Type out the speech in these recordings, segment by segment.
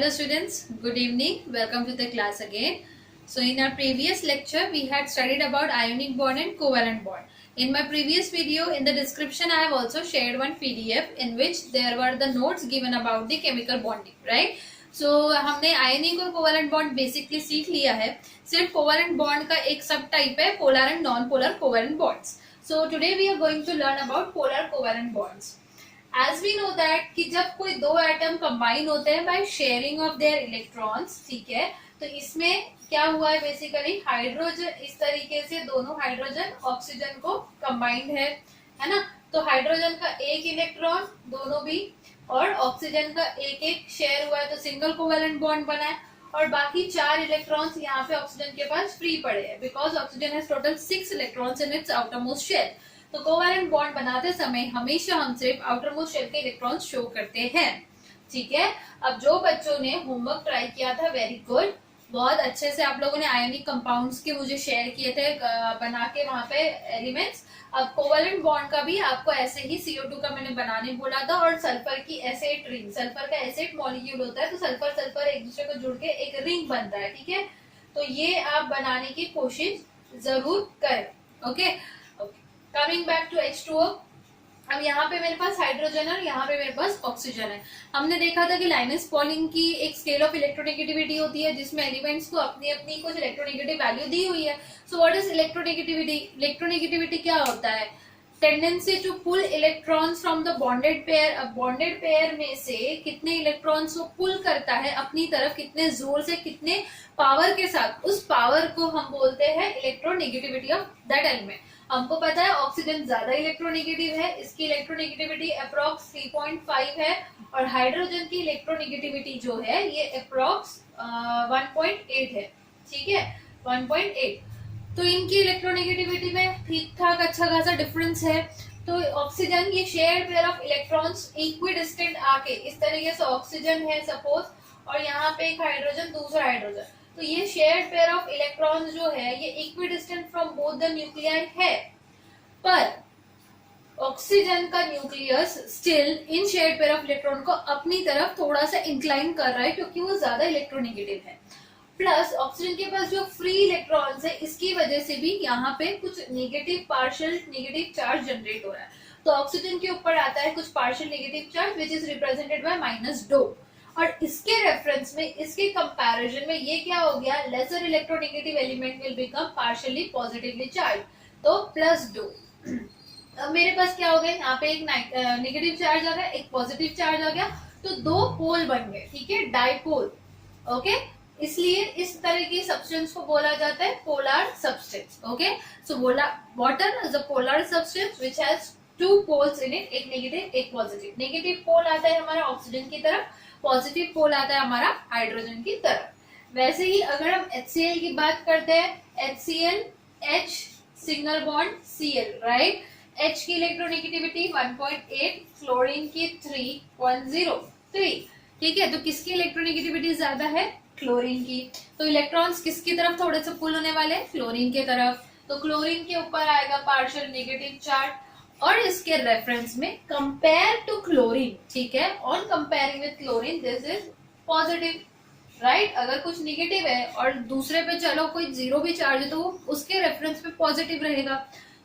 Hello students, good evening. Welcome to the class again. So in our previous lecture, we had studied about ionic bond and covalent bond. In my previous video, in the description, I have also shared one PDF in which there were the notes given about the chemical bonding, right? So हमने ionic और covalent bond basically सीख लिया है. सिर्फ covalent bond का एक सब type है polar and non-polar covalent bonds. So today we are going to learn about polar covalent bonds. As we know that कि जब कोई दो एटम कंबाइन होते हैं by sharing of their electrons, ठीक है, तो इसमें क्या हुआ है बेसिकली हाइड्रोजन इस तरीके से दोनों हाइड्रोजन ऑक्सीजन को कंबाइंड है ना. तो हाइड्रोजन का एक इलेक्ट्रॉन दोनों भी और ऑक्सीजन का एक एक शेयर हुआ है तो सिंगल कोवेलेंट बॉन्ड बना है और बाकी 4 इलेक्ट्रॉन्स यहाँ पे ऑक्सीजन के पास फ्री पड़े हैं because oxygen has total 6 electrons in its outermost shell. तो कोवेलेंट बॉन्ड बनाते समय हमेशा हम सिर्फ आउटर मोस्ट शेल के इलेक्ट्रॉन्स शो करते हैं, ठीक है. अब जो बच्चों ने होमवर्क ट्राई किया था वेरी गुड, बहुत अच्छे से आप लोगों ने आयोनिक कंपाउंड्स के मुझे शेयर किए थे बना के वहां पे एलिमेंट्स. अब कोवेलेंट बॉन्ड का भी आपको ऐसे ही CO2 का मैंने बनाने बोला था और सल्फर की एसिड रिंग, सल्फर का एसिड मॉलिक्यूल होता है तो सल्फर सल्फर एक दूसरे को जुड़ के एक रिंग बनता है, ठीक है. तो ये आप बनाने की कोशिश जरूर करें. Okay, coming back to H2O. अब यहाँ पे मेरे पास हाइड्रोजन है और यहाँ पे मेरे पास ऑक्सीजन है. हमने देखा था कि लाइनस पॉलिंग की एक स्केल ऑफ इलेक्ट्रोनेगेटिविटी होती है जिसमें एलिमेंट्स को अपनी अपनी कुछ इलेक्ट्रोनेगेटिव वैल्यू दी हुई है. So what is electronegativity? Electronegativity क्या होता है? Tendency to pull electrons from the bonded pair. अब बॉन्डेड पेयर में से कितने इलेक्ट्रॉन्स को पुल करता है अपनी तरफ, कितने जोर से, कितने पावर के साथ, उस पावर को हम बोलते हैं इलेक्ट्रोनेगेटिविटी ऑफ दैट एलिमेंट. हमको पता है ऑक्सीजन ज्यादा इलेक्ट्रोनेगेटिव है, इसकी इलेक्ट्रोनेगेटिविटी अप्रोक्स 3.5 है और हाइड्रोजन की इलेक्ट्रोनेगेटिविटी जो है ये अप्रोक्स 1.8 है, ठीक है, 1.8. तो इनकी इलेक्ट्रोनेगेटिविटी में ठीक ठाक अच्छा खासा डिफरेंस है. तो ऑक्सीजन ये shared pair of electrons equidistant आके इस तरीके से ऑक्सीजन है सपोज और यहाँ पे एक हाइड्रोजन दूसरा हाइड्रोजन, तो ये शेयर्ड पेयर ऑफ इलेक्ट्रॉन्स जो है ये equidistant from both the nuclei है. पर ऑक्सीजन का nucleus still in shared pair of electron को अपनी तरफ थोड़ा सा इंक्लाइन कर रहा है क्योंकि वो ज्यादा इलेक्ट्रोनेगेटिव है. प्लस ऑक्सीजन के पास जो फ्री इलेक्ट्रॉन्स है इसकी वजह से भी यहाँ पे कुछ negative partial negative charge generate हो रहा है. तो ऑक्सीजन के ऊपर आता है कुछ partial negative charge which is represented by -2 और इसके रेफरेंस में, इसके कंपैरिजन में ये क्या हो गया, lesser electronegative element will become partially positively charge, तो +2. अब मेरे पास क्या हो गया, यहाँ पे एक नेगेटिव चार्ज आ गया, एक पॉजिटिव चार्ज आ गया, तो 2 पोल बन गए, ठीक है, डाइपोल. ओके, इसलिए इस तरह की सब्सटेंस को बोला जाता है polar substance. Okay, so water is a polar substance which has 2 poles in it, एक नेगेटिव एक पॉजिटिव. नेगेटिव पोल आता है हमारा ऑक्सीजन की तरफ, पॉजिटिव पोल आता है हमारा हाइड्रोजन की तरफ. वैसे ही अगर हम HCl की बात करते हैं, HCl H single bond Cl, right. H की इलेक्ट्रोनेगेटिविटी 1.8, क्लोरीन की 3.03, ठीक है. तो किसकी इलेक्ट्रोनेगेटिविटी ज्यादा है? क्लोरीन की. तो इलेक्ट्रॉन्स किसकी तरफ थोड़े से पुल होने वाले हैं? क्लोरीन के तरफ. तो क्लोरीन के ऊपर आएगा पार्शियल नेगेटिव चार्ज और इसके रेफरेंस में कंपेयर टू क्लोरीन, ठीक है, on comparing with chlorine this is positive, right. अगर कुछ नेगेटिव है और दूसरे पे चलो कोई 0 भी चार्ज है तो उसके रेफरेंस पे पॉजिटिव रहेगा.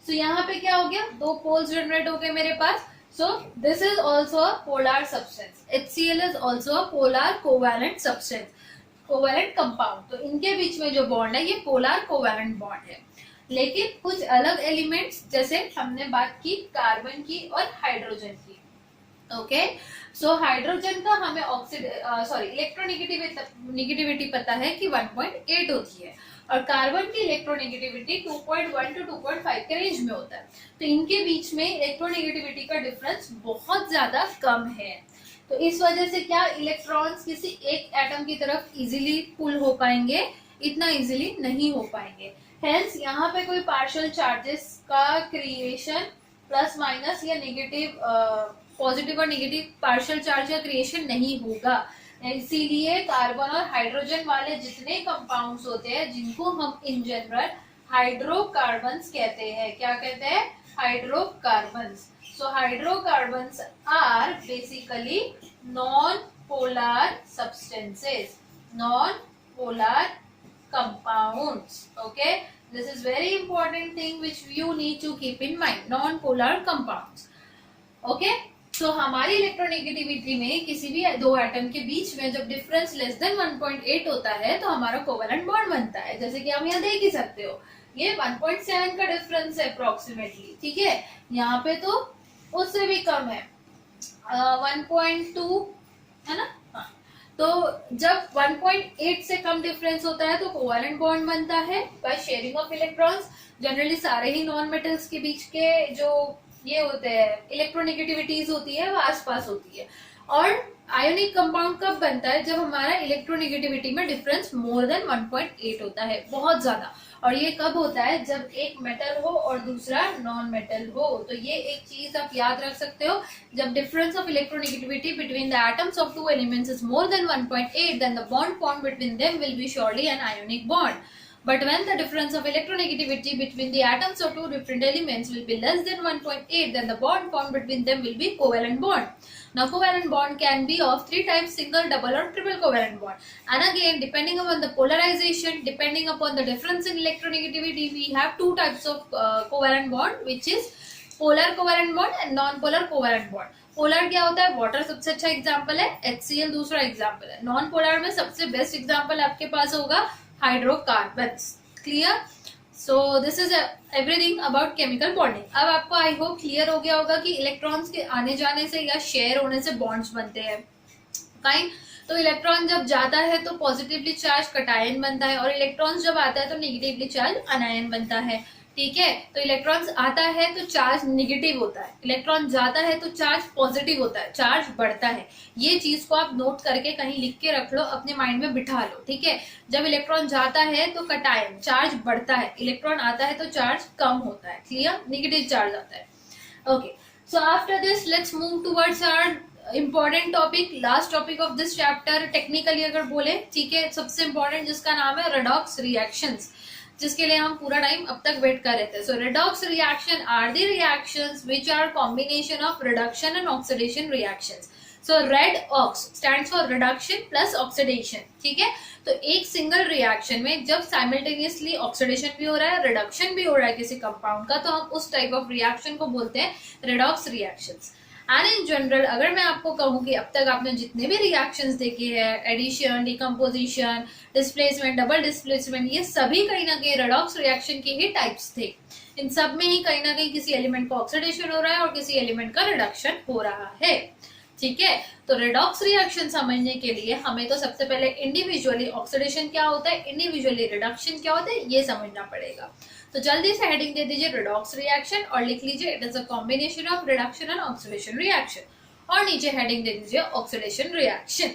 सो यहाँ पे क्या हो गया, 2 पोल्स जनरेट हो गए मेरे पास. So this is also a polar substance. HCl is also a polar covalent substance, covalent compound. तो इनके बीच में जो बॉन्ड है ये पोलर कोवैलेंट बॉन्ड है. लेकिन कुछ अलग एलिमेंट्स जैसे हमने बात की कार्बन की और हाइड्रोजन की. ओके, सो हाइड्रोजन का हमें इलेक्ट्रोनेगेटिविटी पता है कि 1.8 होती है और कार्बन की इलेक्ट्रोनेगेटिविटी 2.1 to 2.5 के रेंज में होता है. तो इनके बीच में इलेक्ट्रोनेगेटिविटी का डिफरेंस बहुत ज्यादा कम है. तो इस वजह से क्या इलेक्ट्रॉन्स किसी एक एटम की तरफ इजीली पुल हो पाएंगे? इतना इजीली नहीं हो पाएंगे. हेंस यहाँ पे कोई पार्शियल चार्जेस का क्रिएशन प्लस माइनस या नेगेटिव पॉजिटिव और नेगेटिव पार्शियल चार्ज का क्रिएशन नहीं होगा. इसीलिए कार्बन और हाइड्रोजन वाले जितने कंपाउंड्स होते हैं जिनको हम इन जनरल हाइड्रोकार्बन्स कहते हैं, क्या कहते हैं? Hydrocarbons. So hydrocarbons are basically non polar substances, non-polar compounds. Okay, this is very important thing which you need to keep in mind. Non-polar compounds. Okay, so हमारी इलेक्ट्रोनेगेटिविटी में किसी भी दो एटम के बीच में जब डिफरेंस लेस देन 1.8 होता है तो हमारा कोवेलेंट बॉन्ड बनता है. जैसे कि हम यहाँ देख ही सकते हो, ये 1.7 का डिफरेंस है अप्रोक्सीमेटली. ठीक है, यहाँ पे तो उससे भी कम है, 1.2 है ना. हाँ, तो जब 1.8 से कम डिफरेंस होता है तो कोवेलेंट बॉन्ड बनता है by sharing of electrons. Generally सारे ही नॉन मेटल्स के बीच के जो ये होते हैं इलेक्ट्रोनेगेटिविटीज होती है वो आसपास होती है. और आयोनिक कंपाउंड कब बनता है? जब हमारा इलेक्ट्रोनेगेटिविटी में डिफरेंस मोर देन 1.8 होता है, बहुत ज्यादा. और ये कब होता है? जब एक मेटल हो और दूसरा नॉन मेटल हो. तो ये एक चीज आप याद रख सकते हो, जब difference of electronegativity between the atoms of two elements is more than 1.8 then the bond form between them will be surely an ionic bond. But when the difference of electronegativity between the atoms of two different elements will be less than 1.8, then the bond formed between them will be covalent bond. Now, covalent bond can be of three types: single, double, or triple covalent bond. And again, depending upon the polarization, depending upon the difference in electronegativity, we have two types of covalent bond, which is polar covalent bond and non-polar covalent bond. Polar क्या होता है? Water सबसे अच्छा example है, HCl दूसरा example है. Non polar में सबसे बेस्ट एग्जाम्पल आपके पास होगा hydrocarbons. Clear? So this is everything about chemical bonding. अब आपको आई होप क्लियर हो गया होगा कि इलेक्ट्रॉन्स के आने जाने से या शेयर होने से बॉन्ड्स बनते हैं. फाइन. तो इलेक्ट्रॉन जब जाता है तो पॉजिटिवली चार्ज कटायन बनता है, और इलेक्ट्रॉन जब आता है तो नेगेटिवली चार्ज अनायन बनता है. ठीक है, तो इलेक्ट्रॉन्स आता है तो चार्ज नेगेटिव होता है, इलेक्ट्रॉन जाता है तो चार्ज पॉजिटिव होता है, चार्ज बढ़ता है. ये चीज को आप नोट करके कहीं लिख के रख लो, अपने माइंड में बिठा लो. ठीक है, जब इलेक्ट्रॉन जाता है तो कटायन चार्ज बढ़ता है, इलेक्ट्रॉन आता है तो चार्ज कम होता है. क्लियर? नेगेटिव चार्ज आता है. Okay, so after this let's move towards our important topic, last topic of this chapter technically अगर बोले. ठीक है, सबसे इंपॉर्टेंट जिसका नाम है रेडॉक्स रिएक्शंस, जिसके लिए हम पूरा टाइम अब तक वेट कर रहे थे. So redox reaction are the reactions which are combination of reduction and oxidation reactions. So red ox stands for reduction plus oxidation. ठीक है, तो एक सिंगल रिएक्शन में जब साइमल्टेनियसली ऑक्सीडेशन भी हो रहा है, रिडक्शन भी हो रहा है किसी कंपाउंड का, तो हम उस टाइप ऑफ रिएक्शन को बोलते हैं redox reactions. And in general अगर मैं आपको कहूँ कि अब तक आपने जितने भी रिएक्शंस देखे हैं, addition, decomposition, displacement, double displacement, ये सभी कहीं ना कहीं रेडॉक्स रिएक्शन के ही टाइप्स थे. इन सब में ही कहीं ना कहीं किसी एलिमेंट का ऑक्सीडेशन हो रहा है और किसी एलिमेंट का रिडक्शन हो रहा है. ठीक है, तो रेडॉक्स रिएक्शन समझने के लिए हमें तो सबसे पहले इंडिविजुअली ऑक्सीडेशन क्या होता है, इंडिविजुअली रिडक्शन क्या होता है, ये समझना पड़ेगा. तो जल्दी से हेडिंग दे दीजिए रेडॉक्स रिएक्शन और लिख लीजिए it is a combination of reduction and oxidation reaction, और नीचे हेडिंग दे दीजिए ऑक्सीडेशन रिएक्शन.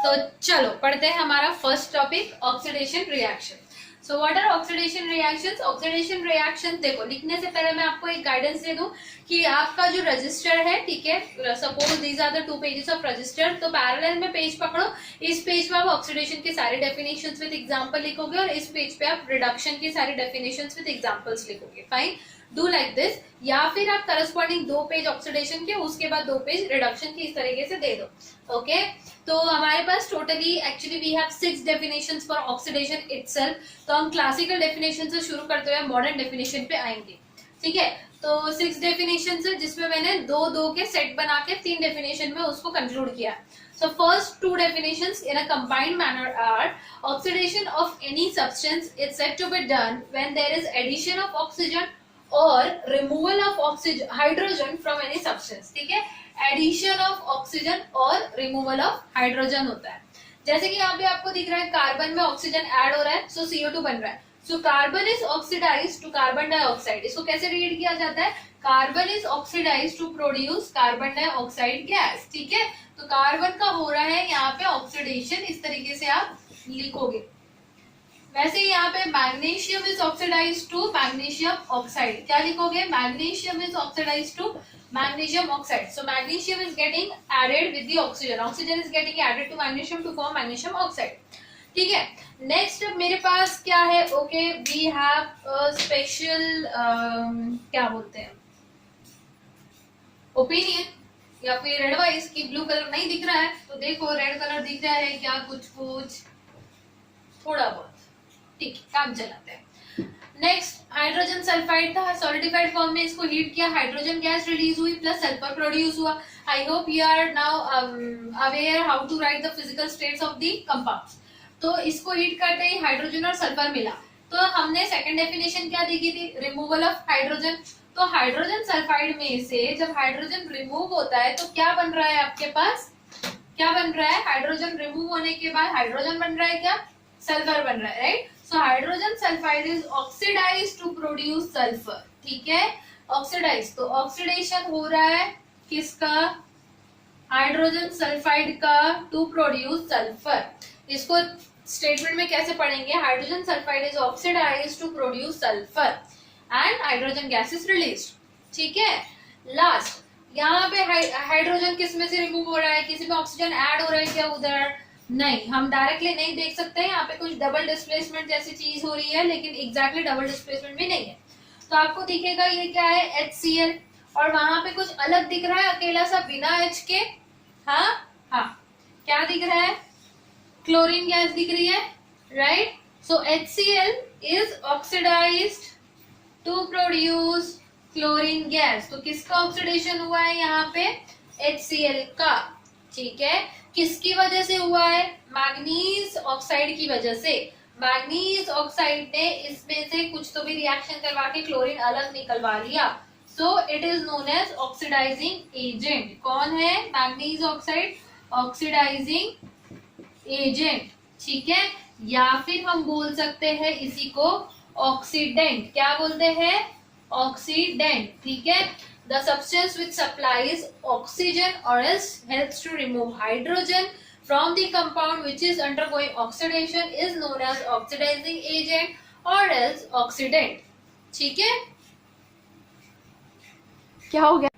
तो चलो पढ़ते हैं हमारा first topic, oxidation reaction. So what are oxidation reactions? Oxidation reaction देखो, लिखने से पहले मैं आपको एक गाइडेंस दे दूं कि आपका जो रजिस्टर है, ठीक है, suppose these are the 2 pages of register, तो पैरेलल में पेज पकड़ो. इस पेज पे आप ऑक्सीडेशन की सारी डेफिनेशंस विद एग्जांपल लिखोगे और इस पेज पे आप रिडक्शन की सारी डेफिनेशंस विद एग्जांपल्स लिखोगे. Fine, do like this. या फिर आप करस्पॉन्डिंग 2 पेज ऑक्सीडेशन के, उसके बाद 2 पेज रिडक्शन की इस तरीके से दे दो. ओके, तो हमारे पास totally actually we have 6 definitions for oxidation itself. तो हम क्लासिकल डेफिनेशन से शुरू करते हुए मॉडर्न डेफिनेशन पे आएंगे. ठीक है, तो 6 डेफिनेशंस है जिसमें मैंने 2-2 के सेट बना के 3 डेफिनेशन में उसको कंक्लूड किया. So first 2 definitions in a combined manner are: oxidation of any substance is said to be done when there is addition of oxygen or removal of oxygen hydrogen from any substance. ठीक है, addition of oxygen और removal of hydrogen होता है. जैसे कि यहाँ पे आपको दिख रहा है कार्बन में ऑक्सीजन ऐड हो रहा है, सो CO2 बन रहा है. So carbon is oxidised to carbon dioxide. इसको कैसे रीड किया जाता है? Carbon is oxidised to produce carbon dioxide gas. ठीक है, तो कार्बन का हो रहा है यहाँ पे ऑक्सीडेशन, इस तरीके से आप लिखोगे. वैसे यहाँ पे magnesium is oxidised to magnesium oxide, क्या लिखोगे? Magnesium is oxidised to magnesium oxide. So magnesium is getting added with the oxygen. Oxygen is getting added to magnesium to form magnesium oxide. ठीक है, नेक्स्ट मेरे पास क्या है? Okay, we have special क्या बोलते हैं, ओपिनियन. या फिर एडवाइस कि ब्लू कलर नहीं दिख रहा है तो देखो रेड कलर दिख रहा है क्या, कुछ कुछ थोड़ा बहुत, ठीक है, काम चलाते हैं। नेक्स्ट हाइड्रोजन सल्फाइड था, सॉलिडिफाइड फॉर्म में इसको हीट किया, हाइड्रोजन गैस रिलीज हुई प्लस सल्फर प्रोड्यूस हुआ। I hope you are now aware how to write the physical states of the compounds. तो इसको हीट करते ही हाइड्रोजन और सल्फर मिला, तो हमने सेकंड डेफिनेशन क्या देखी थी, रिमूवल ऑफ हाइड्रोजन। तो हाइड्रोजन सल्फाइड में से जब हाइड्रोजन रिमूव होता है तो क्या बन रहा है आपके पास, क्या बन रहा है, हाइड्रोजन रिमूव होने के बाद हाइड्रोजन बन रहा है क्या, सल्फर बन रहा है, right. So hydrogen sulphide is oxidised to produce sulphur, ठीक है, ऑक्सीडाइज, तो ऑक्सीडेशन हो रहा है किसका, हाइड्रोजन सल्फाइड का, टू प्रोड्यूस सल्फर। इसको स्टेटमेंट में कैसे पढ़ेंगे, hydrogen sulphide is oxidised to produce sulphur and hydrogen gas is released, ठीक है। लास्ट यहाँ पे हाइड्रोजन किस में से रिमूव हो रहा है, किसी में ऑक्सीजन ऐड हो रहा है क्या उधर, नहीं, हम डायरेक्टली नहीं देख सकते हैं, यहाँ पे कुछ डबल डिस्प्लेसमेंट जैसी चीज हो रही है लेकिन एग्जैक्टली डबल डिस्प्लेसमेंट भी नहीं है। तो आपको दिखेगा ये क्या है, HCl, और वहां पे कुछ अलग दिख रहा है अकेला सा बिना H के, हाँ हाँ, क्या दिख रहा है, क्लोरीन गैस दिख रही है, right. So HCl is oxidised to produce chlorine gas. तो किसका ऑक्सीडेशन हुआ है यहाँ पे, HCl का, ठीक है। किसकी वजह से हुआ है, मैग्नीज ऑक्साइड की वजह से। मैग्नीज ऑक्साइड ने इसमें से कुछ तो भी रिएक्शन करवा के क्लोरीन अलग निकलवा लिया, so it is known as oxidising agent. कौन है, मैग्नीज ऑक्साइड ऑक्सीडाइजिंग एजेंट, ठीक है। या फिर हम बोल सकते हैं इसी को ऑक्सीडेंट, क्या बोलते हैं, ऑक्सीडेंट, ठीक है। The substance which supplies oxygen or else helps to remove hydrogen from the compound which is undergoing oxidation is known as oxidizing agent or else oxidant, ठीक है। क्या हो गया,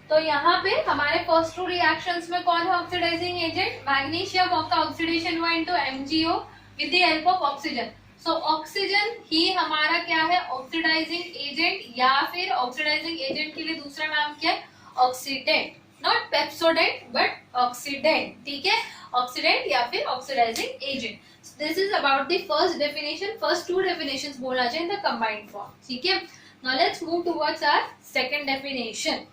तो यहाँ पे हमारे फर्स्ट टू रिएक्शंस में कौन है ऑक्सीडाइजिंग एजेंट, मैग्नीशियम का ऑक्सीडेशन हुआ into MgO with the help of oxygen. So oxygen ही हमारा क्या है, ऑक्सीडाइजिंग एजेंट, या फिर ऑक्सीडाइजिंग एजेंट के लिए दूसरा नाम क्या है, oxidant, not Pepsodent but oxidant, ठीक है, ऑक्सीडेंट या फिर oxidising agent. This is about the first definition, first two definitions बोलना चाहिए इन द कंबाइंड फॉर्म, ठीक है। Now let's move towards our second definition.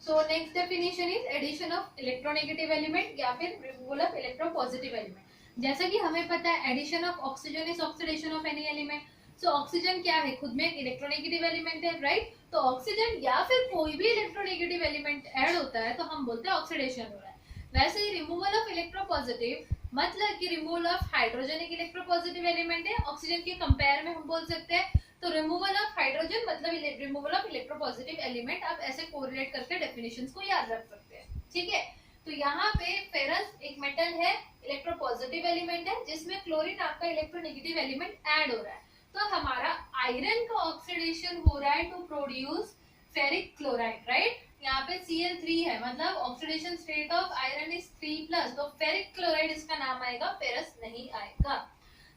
So next definition is addition of electronegative element या फिर removal of electropositive element। जैसा कि हमें पता है addition of oxygen is oxidation of any element. So oxygen क्या है, खुद में एक इलेक्ट्रोनेगेटिव एलिमेंट है, राइट। तो ऑक्सीजन या फिर कोई भी इलेक्ट्रोनेगेटिव एलिमेंट ऐड होता है तो हम बोलते हैं ऑक्सीडेशन हो रहा है। वैसे ही रिमूवल ऑफ इलेक्ट्रोपॉजिटिव मतलब कि रिमूवल ऑफ हाइड्रोजन एक इलेक्ट्रोपॉजिटिव एलिमेंट है, ऑक्सीजन के कंपेयर में हम बोल सकते हैं। तो रिमूवल ऑफ हाइड्रोजन मतलब रिमूवल ऑफ इलेक्ट्रोपॉजिटिव एलिमेंट, आप ऐसे कोरिलेट करके डेफिनेशंस को याद रख सकते हैं, ठीक है। तो यहाँ पे फेरस एक मेटल है, इलेक्ट्रोपॉजिटिव एलिमेंट है, जिसमें क्लोरीन आपका इलेक्ट्रोनेगेटिव एलिमेंट ऐड हो रहा है। तो हमारा आयरन का ऑक्सीडेशन हो रहा है to produce ferric chloride, right. यहाँ पे Cl3 है, मतलब oxidation state of iron is 3+, तो फेरिक क्लोराइड इसका नाम आएगा, फेरस नहीं आएगा।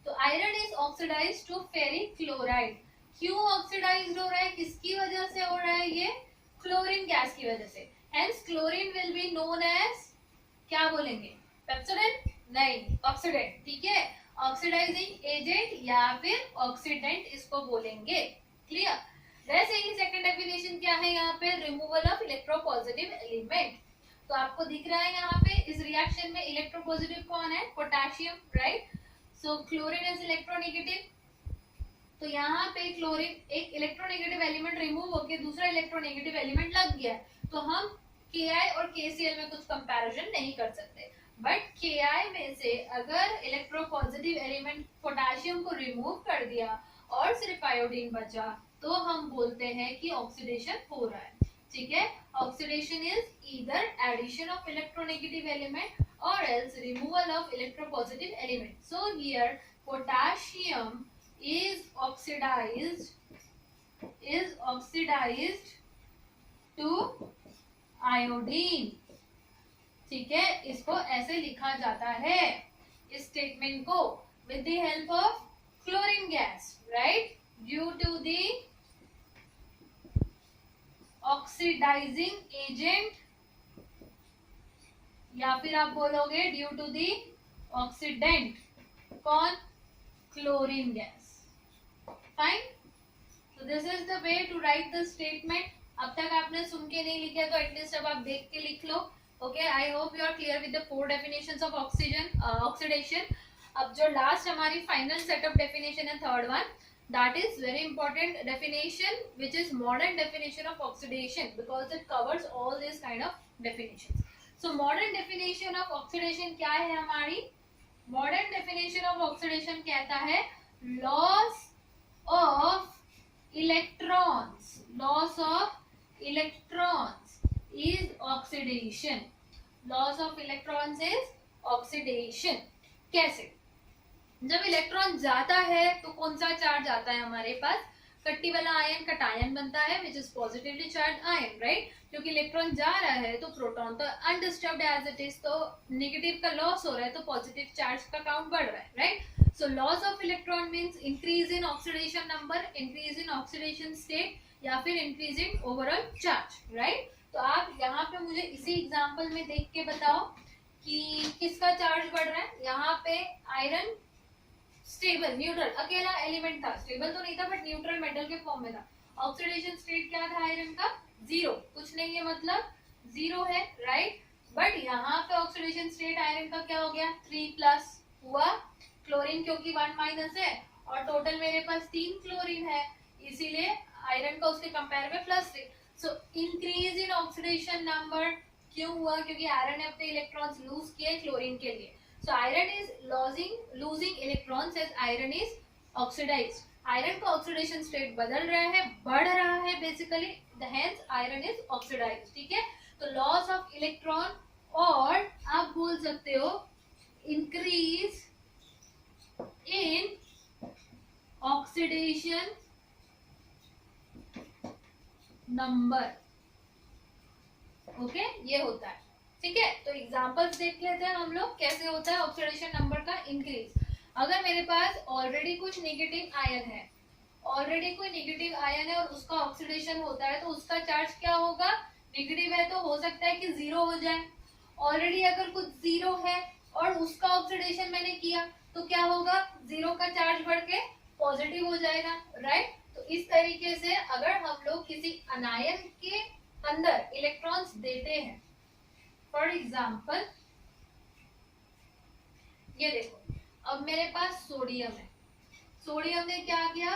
तो iron is oxidised to ferric chloride. क्यों ऑक्सीडाइज्ड हो रहा है, किसकी वजह से हो रहा है, ये क्लोरीन गैस की वजह से। Hence chlorine will be known as, क्या बोलेंगे, पेप्सोडेंट, नहीं, ऑक्सीडेंट, ठीक है। ऑक्सीडाइजिंग एजेंट या फिर ऑक्सीडेंट इसको बोलेंगे, क्लियर। वैसे ही सेकंड डेफिनेशन क्या है यहाँ पे, रिमूवल ऑफ इलेक्ट्रोपॉजिटिव एलिमेंट। तो आपको दिख रहा है यहाँ पे इस रिएक्शन में इलेक्ट्रोपॉजिटिव कौन है, potassium, right. So chlorine is electronegative, तो यहाँ पे क्लोरीन एक इलेक्ट्रोनेगेटिव एलिमेंट रिमूव होकर दूसरा इलेक्ट्रोनेगेटिव एलिमेंट लग गया है, तो हम Ki और KCl में कुछ कंपैरिजन नहीं कर सकते। बट Ki में से अगर इलेक्ट्रोपॉजिटिव एलिमेंट पोटेशियम को रिमूव कर दिया और सिर्फ आयोडीन बचा तो हम बोलते हैं कि ऑक्सीडेशन हो रहा है, ठीक है। Oxidation is either addition of electronegative element और else removal of electropositive element. So here potassium is oxidized to iodine, ठीक है। इसको ऐसे लिखा जाता है इस स्टेटमेंट को, with the help of chlorine gas, right, due to the oxidising agent, या फिर आप बोलोगे ड्यू टू दी ऑक्सीडेंट, कौन, chlorine gas. Fine, so this is the way to write the statement. अब तक आपने सुन के नहीं लिखा तो एटलीस्ट अब आप देख के लिख लो। Okay, I hope you are clear with the 4 definitions of oxygen oxidation. अब जो लास्ट हमारी फाइनल सेटअप डेफिनेशन है, third one, that is very important definition, which is modern definition of oxidation, because it covers all these kind of definitions. So modern definition of oxidation क्या है हमारी? Modern definition of oxidation कहता है loss of electrons, loss of electrons is oxidation, loss of electrons is oxidation। कैसे? जब electron जाता है तो कौन सा चार्ज आता है हमारे पास? कट्टी वाला आयन कटायन बनता है, which is positively charge ion, right. क्योंकि इलेक्ट्रॉन जा रहा है तो प्रोटॉन तो अनडिस्टर्ब्ड एज इट इज, तो नेगेटिव का लॉस हो रहा है तो पॉजिटिव चार्ज का काउंट बढ़ रहा है, right. So loss of electron means increase in oxidation number, increase in oxidation state, या फिर increase in overall charge, right. तो आप यहाँ पे मुझे इसी एग्जाम्पल में देख के बताओ कि किसका चार्ज बढ़ रहा है। यहाँ पे आयरन स्टेबल न्यूट्रल अकेला एलिमेंट था, स्टेबल तो नहीं था बट न्यूट्रल मेटल के फॉर्म में था। ऑक्सीडेशन स्टेट क्या था आयरन का? 0, कुछ नहीं है मतलब 0 है, राइट। बट यहाँ पे ऑक्सीडेशन स्टेट आयरन का क्या हो गया? 3+ हुआ। क्लोरीन क्योंकि 1- है और टोटल मेरे पास 3 क्लोरीन है, इसीलिए आयरन का उसके कंपेयर में +3। So increase in oxidation number क्यों हुआ? क्योंकि आयरन ने अपने इलेक्ट्रॉन्स लूज किए क्लोरीन के लिए। So iron is losing electrons as iron is oxidized. Iron का oxidation state बदल रहा है, बढ़ रहा है basically, hence iron is oxidized, ठीक है। तो loss of electron, और आप बोल सकते हो increase in oxidation number, okay, ये होता है, ठीक है। तो एग्जांपल्स देख लेते हैं हम लोग कैसे होता है ऑक्सीडेशन नंबर का इंक्रीज। अगर मेरे पास ऑलरेडी कुछ नेगेटिव आयन है, ऑलरेडी कोई नेगेटिव आयन है और उसका ऑक्सीडेशन होता है तो उसका चार्ज क्या होगा? नेगेटिव है तो हो सकता है कि 0 हो जाए। ऑलरेडी अगर कुछ 0 है और उसका ऑक्सीडेशन मैंने किया तो क्या होगा? 0 का चार्ज बढ़ के पॉजिटिव हो जाएगा, राइट। तो इस तरीके से अगर हम लोग किसी अनायन के अंदर इलेक्ट्रॉन्स देते हैं, फॉर एग्जाम्पल ये देखो, अब मेरे पास सोडियम है, सोडियम ने क्या किया?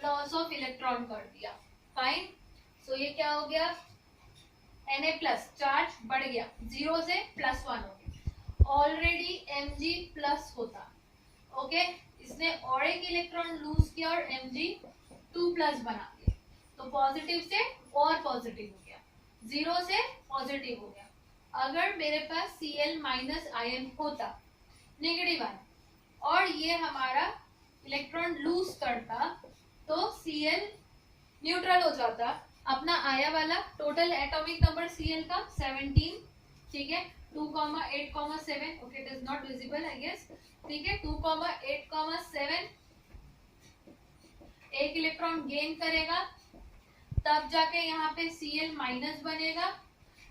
लॉस ऑफ इलेक्ट्रॉन कर दिया, फाइन। सो ये क्या हो गया? Na+, चार्ज बढ़ गया, 0 से +1 हो गया। ऑलरेडी Mg+ होता, ओके, इसने और एक इलेक्ट्रॉन लूज किया और Mg2+ बना दिया, तो पॉजिटिव से और पॉजिटिव हो गया, 0 से पॉजिटिव हो गया। अगर मेरे पास Cl- आयन होता, नेगेटिव आयन, और ये हमारा इलेक्ट्रॉन लूज करता तो Cl न्यूट्रल हो जाता, अपना आया वाला टोटल एटॉमिक नंबर Cl का 17, ठीक है, 2,8,7, okay, it is not visible I guess, ठीक है, 2,8,7 एक इलेक्ट्रॉन गेन करेगा, तब जाके यहाँ पे Cl- बनेगा।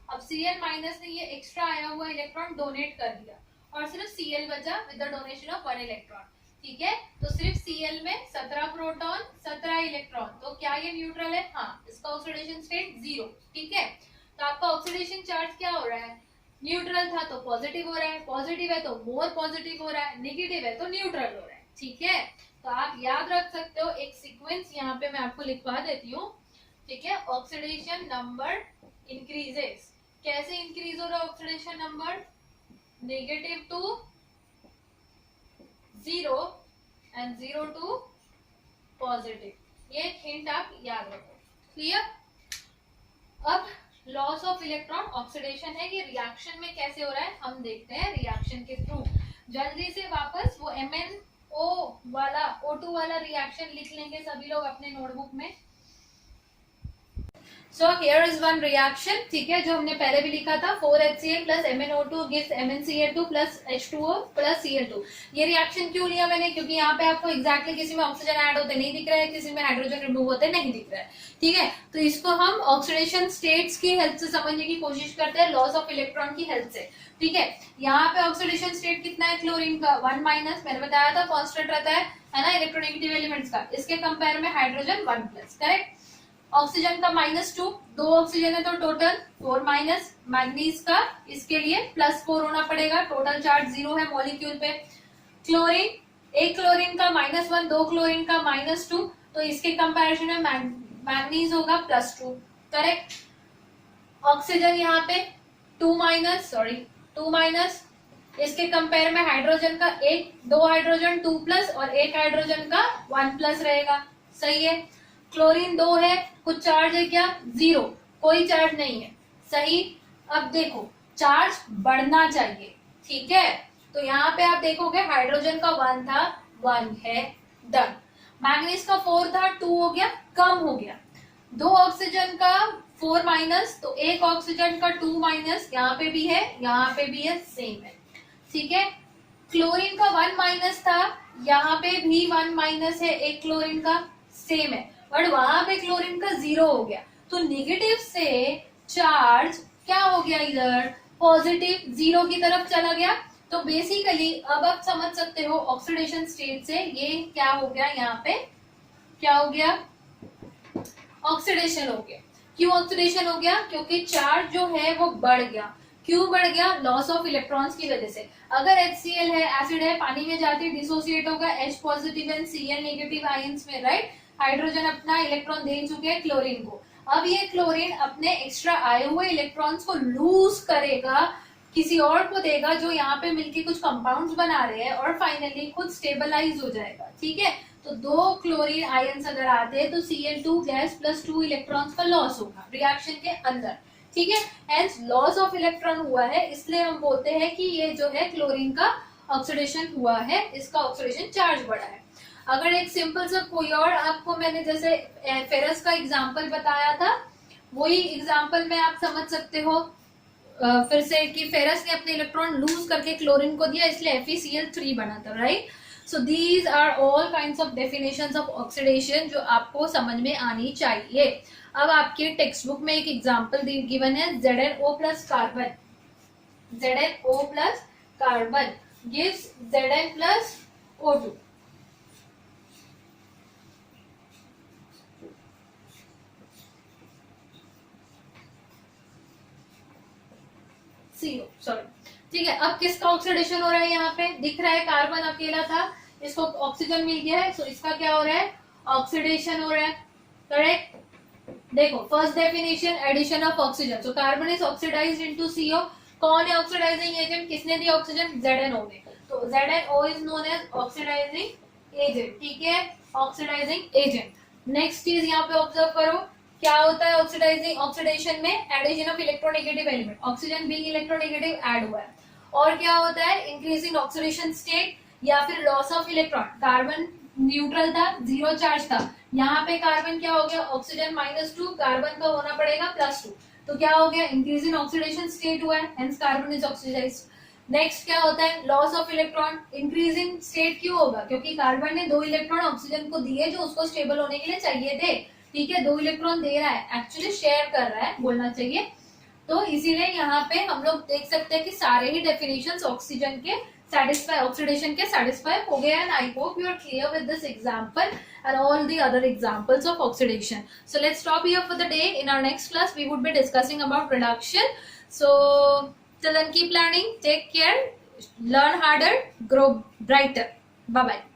अब Cl- ने ये एक्स्ट्रा आया हुआ इलेक्ट्रॉन डोनेट कर दिया और सिर्फ Cl बचा with the donation of 1 electron, ठीक है। तो सिर्फ Cl में 17 प्रोटॉन 17 इलेक्ट्रॉन, तो क्या ये न्यूट्रल है? हाँ, इसका ऑक्सीडेशन स्टेट 0, ठीक है। तो आपका ऑक्सीडेशन चार्ज क्या हो रहा है? न्यूट्रल था तो पॉजिटिव हो रहा है, पॉजिटिव है तो मोर पॉजिटिव हो रहा है, नेगेटिव है तो न्यूट्रल हो रहा है, ठीक है। तो आप याद रख सकते हो, एक सीक्वेंस यहाँ पे मैं आपको लिखवा देती हूँ, ठीक है। ऑक्सीडेशन नंबर इंक्रीजेस, कैसे इंक्रीज हो रहा है oxidation number? Negative to 0 and 0 to positive, ये हिंट आप याद रखो, क्लियर। अब लॉस ऑफ इलेक्ट्रॉन ऑक्सीडेशन है, ये रिएक्शन में कैसे हो रहा है हम देखते हैं, रिएक्शन के थ्रू। जल्दी से वापस वो MnO वाला O2 वाला रिएक्शन लिख लेंगे सभी लोग अपने नोटबुक में। So here is one reaction, ठीक है, जो हमने पहले भी लिखा था, 4HCl plus MnO2 gives MnCl2 plus H2O plus Cl2। ये रिएक्शन क्यों लिया मैंने, क्योंकि यहाँ पे आपको एग्जैक्टली किसी में ऑक्सीजन ऐड होते नहीं दिख रहा है, किसी में हाइड्रोजन रिमूव होते नहीं दिख रहा है, ठीक है। तो इसको हम ऑक्सीडेशन स्टेट्स की हेल्प से समझने की कोशिश करते हैं, लॉस ऑफ इलेक्ट्रॉन की हेल्प से, ठीक है। यहाँ पे ऑक्सीडेशन स्टेट कितना है क्लोरीन का, 1 माइनस, मैंने बताया था कांस्टेंट रहता है ना इलेक्ट्रोनेगेटिव एलिमेंट्स का, इसके कंपेयर में हाइड्रोजन 1 प्लस, करेक्ट। ऑक्सीजन का -2, 2 ऑक्सीजन है तो टोटल 4 माइनस, मैग्नीज का इसके लिए +4 होना पड़ेगा, टोटल चार्ज 0 है मॉलिक्यूल पे। क्लोरीन, एक क्लोरीन का -1, 2 क्लोरीन का -2, तो इसके कंपैरिजन में मैग्नीज होगा +2, करेक्ट। ऑक्सीजन यहाँ पे 2 माइनस, इसके कंपेयर में हाइड्रोजन का 2 हाइड्रोजन 2 प्लस और 1 हाइड्रोजन का 1 प्लस रहेगा, सही है। क्लोरीन 2 है, कुछ चार्ज है क्या, 0, कोई चार्ज नहीं है, सही। अब देखो चार्ज बढ़ना चाहिए, ठीक है, तो यहाँ पे आप देखोगे हाइड्रोजन का 1 था, 1 है, डन। मैग्नीज का 4 था, 2 हो गया, कम हो गया। 2 ऑक्सीजन का 4 माइनस, तो 1 ऑक्सीजन का 2 माइनस, यहाँ पे भी है, यहाँ पे भी है, सेम है, ठीक है। क्लोरीन का 1 माइनस था, यहाँ पे भी 1 माइनस है, एक क्लोरीन का, सेम है, बट वहां पे क्लोरीन का 0 हो गया, तो नेगेटिव से चार्ज क्या हो गया, इधर पॉजिटिव 0 की तरफ चला गया। तो बेसिकली अब आप समझ सकते हो ऑक्सीडेशन स्टेट से ये क्या हो गया, यहाँ पे क्या हो गया, ऑक्सीडेशन हो गया। क्यों ऑक्सीडेशन हो गया, क्योंकि चार्ज जो है वो बढ़ गया। क्यों बढ़ गया, लॉस ऑफ इलेक्ट्रॉन्स की वजह से। अगर HCl है, एसिड है, पानी में जाते डिसोसिएट होगा H positive and Cl negative ions में, राइट। हाइड्रोजन अपना इलेक्ट्रॉन दे चुके हैं क्लोरीन को, अब ये क्लोरीन अपने एक्स्ट्रा आए हुए इलेक्ट्रॉन्स को लूज करेगा, किसी और को देगा जो यहाँ पे मिलके कुछ कंपाउंड्स बना रहे हैं, और फाइनली खुद स्टेबलाइज हो जाएगा, ठीक है। तो 2 क्लोरीन आयंस अगर आते हैं तो Cl2 गैस +2 इलेक्ट्रॉन्स का लॉस होगा रिएक्शन के अंदर, ठीक है। हेंस लॉस ऑफ इलेक्ट्रॉन हुआ है, इसलिए हम बोलते हैं कि ये जो है क्लोरीन का ऑक्सीडेशन हुआ है, इसका ऑक्सीडेशन चार्ज बढ़ा है। अगर एक सिंपल सा कोई और आपको मैंने जैसे फेरस का एग्जांपल बताया था, वही एग्जांपल में आप समझ सकते हो फिर से कि फेरस ने अपने इलेक्ट्रॉन लूज करके क्लोरीन को दिया, इसलिए FeCl3 बना था, right. So these are all kinds of definitions of oxidation जो आपको समझ में आनी चाहिए। अब आपके टेक्स्ट बुक में एक एग्जांपल गिवन है, ZnO plus carbon, ZnO plus carbon gives Zn plus O2। Sorry, ठीक है। अब किसका ऑक्सीडेशन हो रहा है, यहाँ पे दिख रहा है कार्बन अकेला था, इसको ऑक्सीजन मिल गया है, सो इसका क्या हो रहा है, ऑक्सीडेशन हो रहा है, करेक्ट। देखो first definition, addition of oxygen, so carbon is oxidised into CO। कौन है ऑक्सीडाइजिंग एजेंट, किसने दिया ऑक्सीजन, ZnO ने, तो ZnO is known as oxidising agent, ठीक है, ऑक्सीडाइजिंग एजेंट। नेक्स्ट चीज यहाँ पे ऑब्जर्व करो, क्या होता है ऑक्सीडेशन में, addition of electronegative element, oxygen being electronegative add हुआ है, और क्या होता है इंक्रीजिंग ऑक्सीडेशन स्टेट या फिर loss of electron. Carbon neutral था, 0 चार्ज था, यहाँ पे कार्बन क्या हो गया, ऑक्सीजन -2, कार्बन का होना पड़ेगा +2, तो क्या हो गया, इंक्रीजिंग ऑक्सीडेशन स्टेट हुआ है, hence carbon is oxidised. Next क्या होता है, loss of electron, increasing state क्यों होगा, क्योंकि कार्बन ने 2 इलेक्ट्रॉन ऑक्सीजन को दिए जो उसको स्टेबल होने के लिए चाहिए थे, ठीक है, 2 इलेक्ट्रॉन दे रहा है, एक्चुअली शेयर कर रहा है बोलना चाहिए। तो इसीलिए यहाँ पे हम लोग देख सकते हैं कि सारे ही डेफिनेशंस ऑक्सीजन के satisfy, ऑक्सीडेशन के satisfy हो गए, and I hope you are clear with this example and all the other examples of oxidation. So let's stop here for the day. In our next class we would be discussing about reduction. So till then keep learning, take care, learn harder, grow brighter. Bye bye.